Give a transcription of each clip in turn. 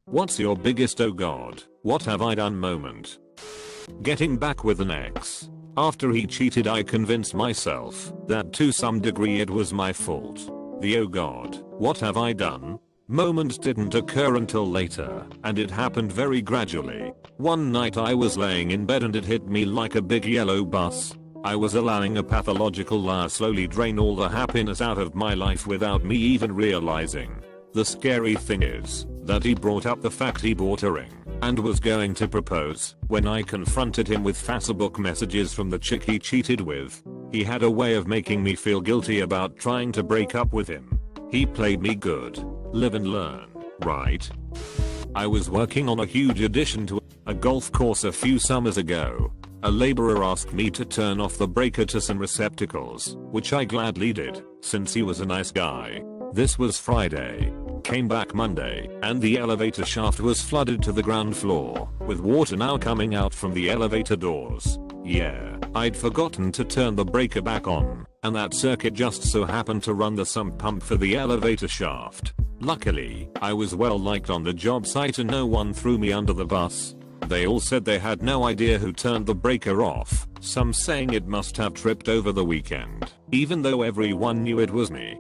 What's your biggest oh god, what have I done moment? Getting back with an ex. After he cheated, I convinced myself that to some degree it was my fault. The oh god, what have I done moment didn't occur until later, and it happened very gradually. One night I was laying in bed and it hit me like a big yellow bus. I was allowing a pathological liar slowly drain all the happiness out of my life without me even realizing. The scary thing is that he brought up the fact he bought a ring and was going to propose when I confronted him with Facebook messages from the chick he cheated with. He had a way of making me feel guilty about trying to break up with him. He played me good. Live and learn, right? I was working on a huge addition to a golf course a few summers ago. A laborer asked me to turn off the breaker to some receptacles, which I gladly did, since he was a nice guy. This was Friday. Came back Monday, and the elevator shaft was flooded to the ground floor, with water now coming out from the elevator doors. Yeah, I'd forgotten to turn the breaker back on, and that circuit just so happened to run the sump pump for the elevator shaft. Luckily, I was well liked on the job site and no one threw me under the bus. They all said they had no idea who turned the breaker off, some saying it must have tripped over the weekend, even though everyone knew it was me.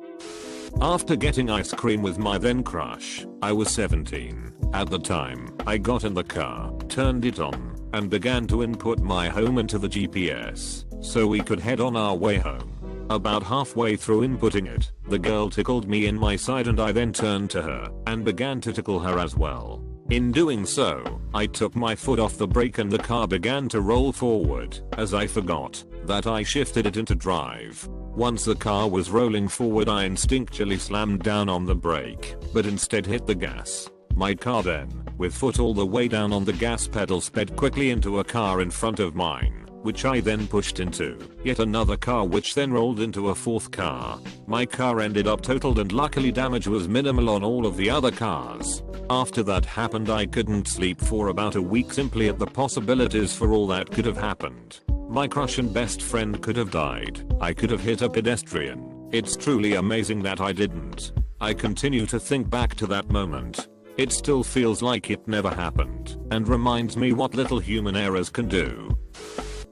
After getting ice cream with my then crush, I was 17. At the time, I got in the car, turned it on, and began to input my home into the GPS, so we could head on our way home. About halfway through inputting it, the girl tickled me in my side and I then turned to her and began to tickle her as well. In doing so, I took my foot off the brake and the car began to roll forward, as I forgot that I shifted it into drive. Once the car was rolling forward, I instinctually slammed down on the brake, but instead hit the gas. My car then, with foot all the way down on the gas pedal, sped quickly into a car in front of mine, which I then pushed into yet another car, which then rolled into a fourth car. My car ended up totaled and luckily damage was minimal on all of the other cars. After that happened, I couldn't sleep for about a week simply at the possibilities for all that could have happened. My crush and best friend could have died. I could have hit a pedestrian. It's truly amazing that I didn't. I continue to think back to that moment. It still feels like it never happened and reminds me what little human errors can do.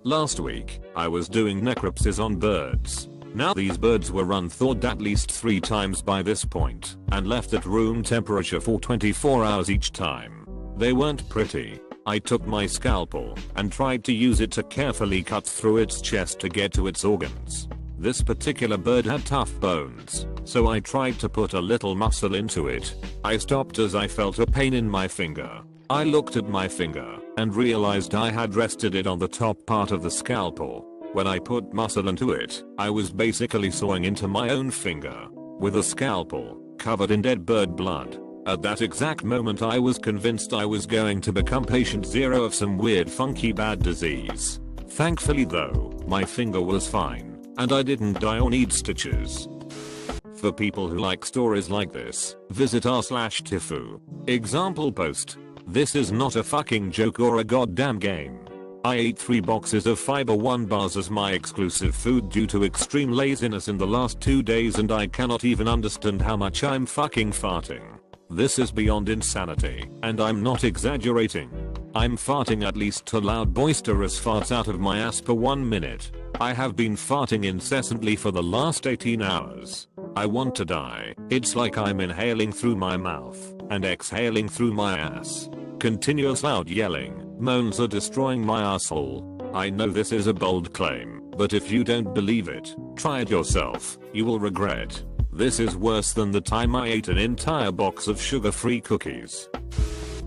Last week, I was doing necropsies on birds. Now these birds were unthawed at least 3 times by this point and left at room temperature for 24 hours each time. They weren't pretty. I took my scalpel and tried to use it to carefully cut through its chest to get to its organs. This particular bird had tough bones, so I tried to put a little muscle into it. I stopped as I felt a pain in my finger. I looked at my finger and realized I had rested it on the top part of the scalpel. When I put muscle into it, I was basically sawing into my own finger with a scalpel covered in dead bird blood. At that exact moment I was convinced I was going to become patient 0 of some weird funky bad disease. Thankfully though, my finger was fine, and I didn't die or need stitches. For people who like stories like this, visit r/Tifu. Example post. This is not a fucking joke or a goddamn game. I ate 3 boxes of Fiber One bars as my exclusive food due to extreme laziness in the last 2 days, and I cannot even understand how much I'm fucking farting. This is beyond insanity, and I'm not exaggerating. I'm farting at least 2 loud boisterous farts out of my ass per 1 minute. I have been farting incessantly for the last 18 hours. I want to die. It's like I'm inhaling through my mouth and exhaling through my ass. Continuous loud yelling, moans are destroying my asshole. I know this is a bold claim, but if you don't believe it, try it yourself. You will regret. This is worse than the time I ate an entire box of sugar-free cookies.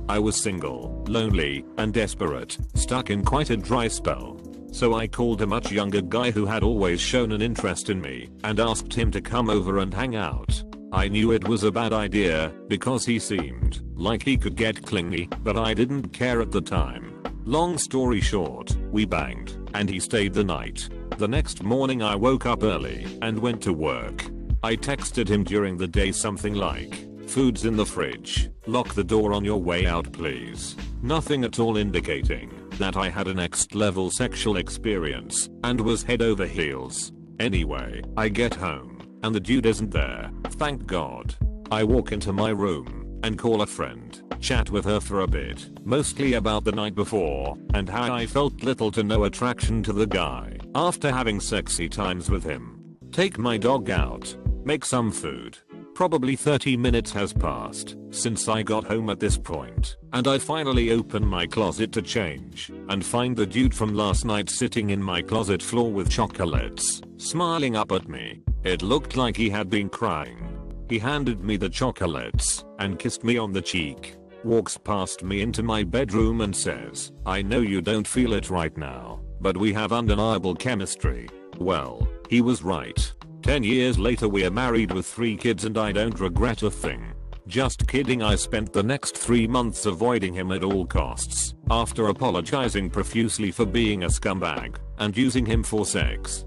I was single, lonely, and desperate, stuck in quite a dry spell. So I called a much younger guy who had always shown an interest in me and asked him to come over and hang out. I knew it was a bad idea because he seemed like he could get clingy, but I didn't care at the time. Long story short, we banged, and he stayed the night. The next morning I woke up early and went to work. I texted him during the day something like, "Food's in the fridge, lock the door on your way out please." Nothing at all indicating that I had a next level sexual experience and was head over heels. Anyway, I get home and the dude isn't there, thank God. I walk into my room and call a friend. chat with her for a bit, mostly about the night before, and how I felt little to no attraction to the guy after having sexy times with him. Take my dog out. Make some food. Probably 30 minutes has passed since I got home at this point, and I finally open my closet to change and find the dude from last night sitting in my closet floor with chocolates, smiling up at me. It looked like he had been crying. He handed me the chocolates and kissed me on the cheek, walks past me into my bedroom and says, "I know you don't feel it right now, but we have undeniable chemistry." Well, he was right. 10 years later we are married with 3 kids and I don't regret a thing. Just kidding, I spent the next 3 months avoiding him at all costs, after apologizing profusely for being a scumbag and using him for sex.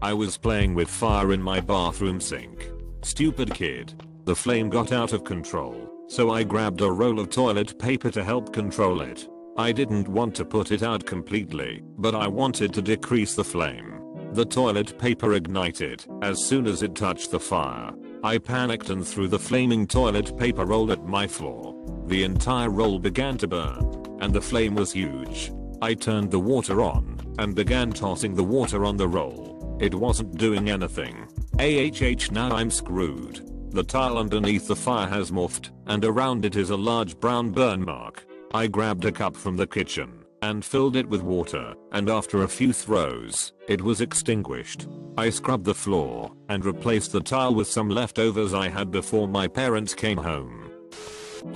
I was playing with fire in my bathroom sink. Stupid kid. The flame got out of control, so I grabbed a roll of toilet paper to help control it. I didn't want to put it out completely, but I wanted to decrease the flame. The toilet paper ignited as soon as it touched the fire. I panicked and threw the flaming toilet paper roll at my floor. The entire roll began to burn, and the flame was huge. I turned the water on and began tossing the water on the roll. It wasn't doing anything. Now I'm screwed. The tile underneath the fire has morphed, and around it is a large brown burn mark. I grabbed a cup from the kitchen and filled it with water, and after a few throws, it was extinguished. I scrubbed the floor and replaced the tile with some leftovers I had before my parents came home.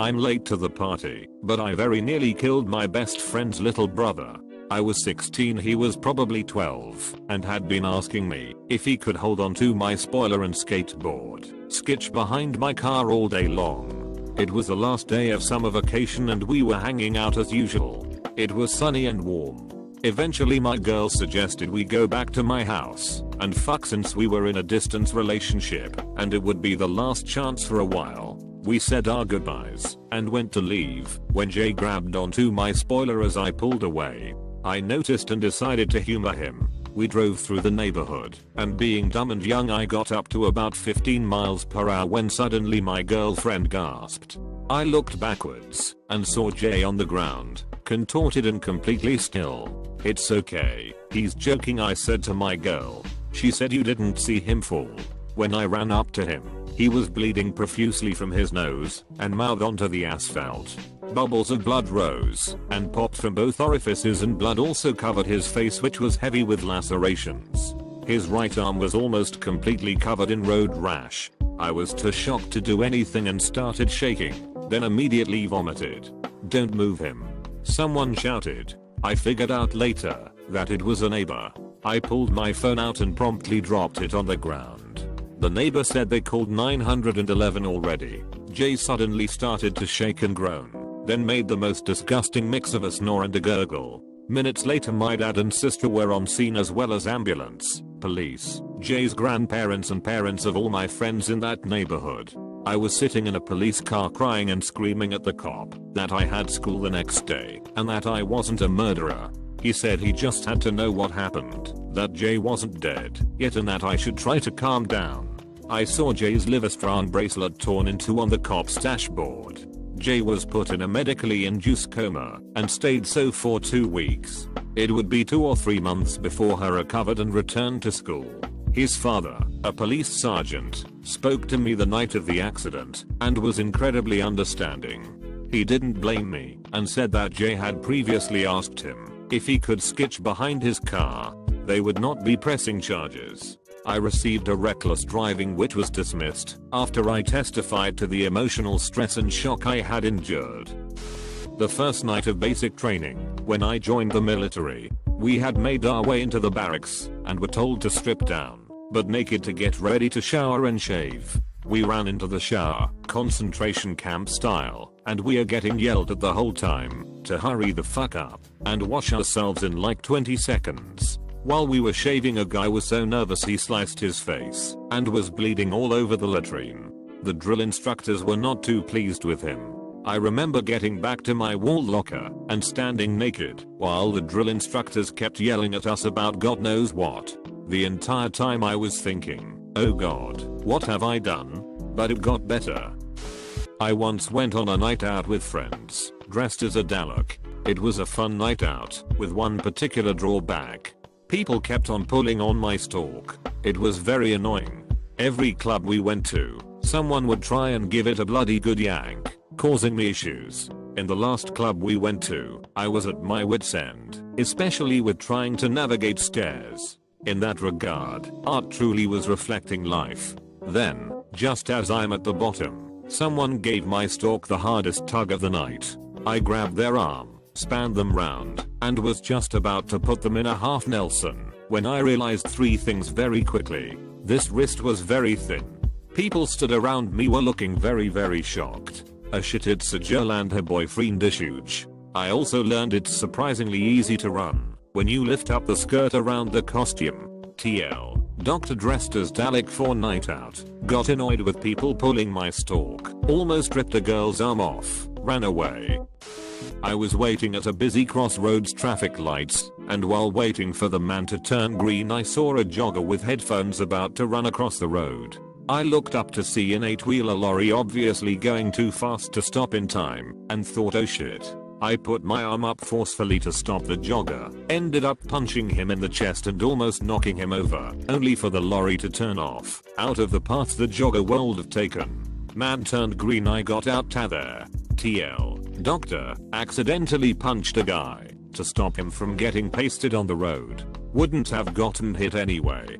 I'm late to the party, but I very nearly killed my best friend's little brother. I was 16, he was probably 12, and had been asking me if he could hold on to my spoiler and skateboard, skitch behind my car all day long. It was the last day of summer vacation and we were hanging out as usual. It was sunny and warm. Eventually my girl suggested we go back to my house and fuck since we were in a distance relationship and it would be the last chance for a while. We said our goodbyes and went to leave when Jay grabbed onto my spoiler as I pulled away. I noticed and decided to humor him. We drove through the neighborhood, and being dumb and young I got up to about 15 miles per hour when suddenly my girlfriend gasped. I looked backwards and saw Jay on the ground, contorted and completely still. "It's okay, he's joking," I said to my girl. She said, "You didn't see him fall." When I ran up to him, he was bleeding profusely from his nose and mouth onto the asphalt. Bubbles of blood rose and popped from both orifices and blood also covered his face, which was heavy with lacerations. His right arm was almost completely covered in road rash. I was too shocked to do anything and started shaking, then immediately vomited. "Don't move him," someone shouted. I figured out later that it was a neighbor. I pulled my phone out and promptly dropped it on the ground. The neighbor said they called 911 already. Jay suddenly started to shake and groan, then made the most disgusting mix of a snore and a gurgle. Minutes later my dad and sister were on scene as well as ambulance, police, Jay's grandparents and parents of all my friends in that neighborhood. I was sitting in a police car crying and screaming at the cop that I had school the next day and that I wasn't a murderer. He said he just had to know what happened, that Jay wasn't dead yet and that I should try to calm down. I saw Jay's liver strand bracelet torn in two on the cop's dashboard. Jay was put in a medically induced coma and stayed so for 2 weeks. It would be 2 or 3 months before he recovered and returned to school. His father, a police sergeant, spoke to me the night of the accident and was incredibly understanding. He didn't blame me and said that Jay had previously asked him if he could skitch behind his car. They would not be pressing charges. I received a reckless driving which was dismissed after I testified to the emotional stress and shock I had endured. The first night of basic training, when I joined the military, we had made our way into the barracks and were told to strip down, but naked to get ready to shower and shave. We ran into the shower, concentration camp style, and we are getting yelled at the whole time to hurry the fuck up and wash ourselves in like 20 seconds. While we were shaving, a guy was so nervous he sliced his face and was bleeding all over the latrine. The drill instructors were not too pleased with him. I remember getting back to my wall locker and standing naked while the drill instructors kept yelling at us about God knows what. The entire time I was thinking, oh God, what have I done? But it got better. I once went on a night out with friends, dressed as a Dalek. It was a fun night out, with one particular drawback. People kept on pulling on my stalk. It was very annoying. Every club we went to, someone would try and give it a bloody good yank, causing me issues. In the last club we went to, I was at my wit's end, especially with trying to navigate stairs. In that regard, art truly was reflecting life. Then, just as I'm at the bottom, someone gave my stalk the hardest tug of the night. I grabbed their arm, spanned them round, and was just about to put them in a half Nelson, when I realized three things very quickly. This wrist was very thin. People stood around me were looking very shocked. A shitted Sajal and her boyfriend is huge. I also learned it's surprisingly easy to run when you lift up the skirt around the costume. TL. Doctor dressed as Dalek for night out. Got annoyed with people pulling my stalk. Almost ripped a girl's arm off. Ran away. I was waiting at a busy crossroads traffic lights, and while waiting for the man to turn green I saw a jogger with headphones about to run across the road. I looked up to see an 8-wheeler lorry obviously going too fast to stop in time, and thought oh shit. I put my arm up forcefully to stop the jogger, ended up punching him in the chest and almost knocking him over, only for the lorry to turn off, out of the path the jogger would have taken. Man turned green, I got out there. TL. Doctor accidentally punched a guy to stop him from getting pasted on the road. Wouldn't have gotten hit anyway.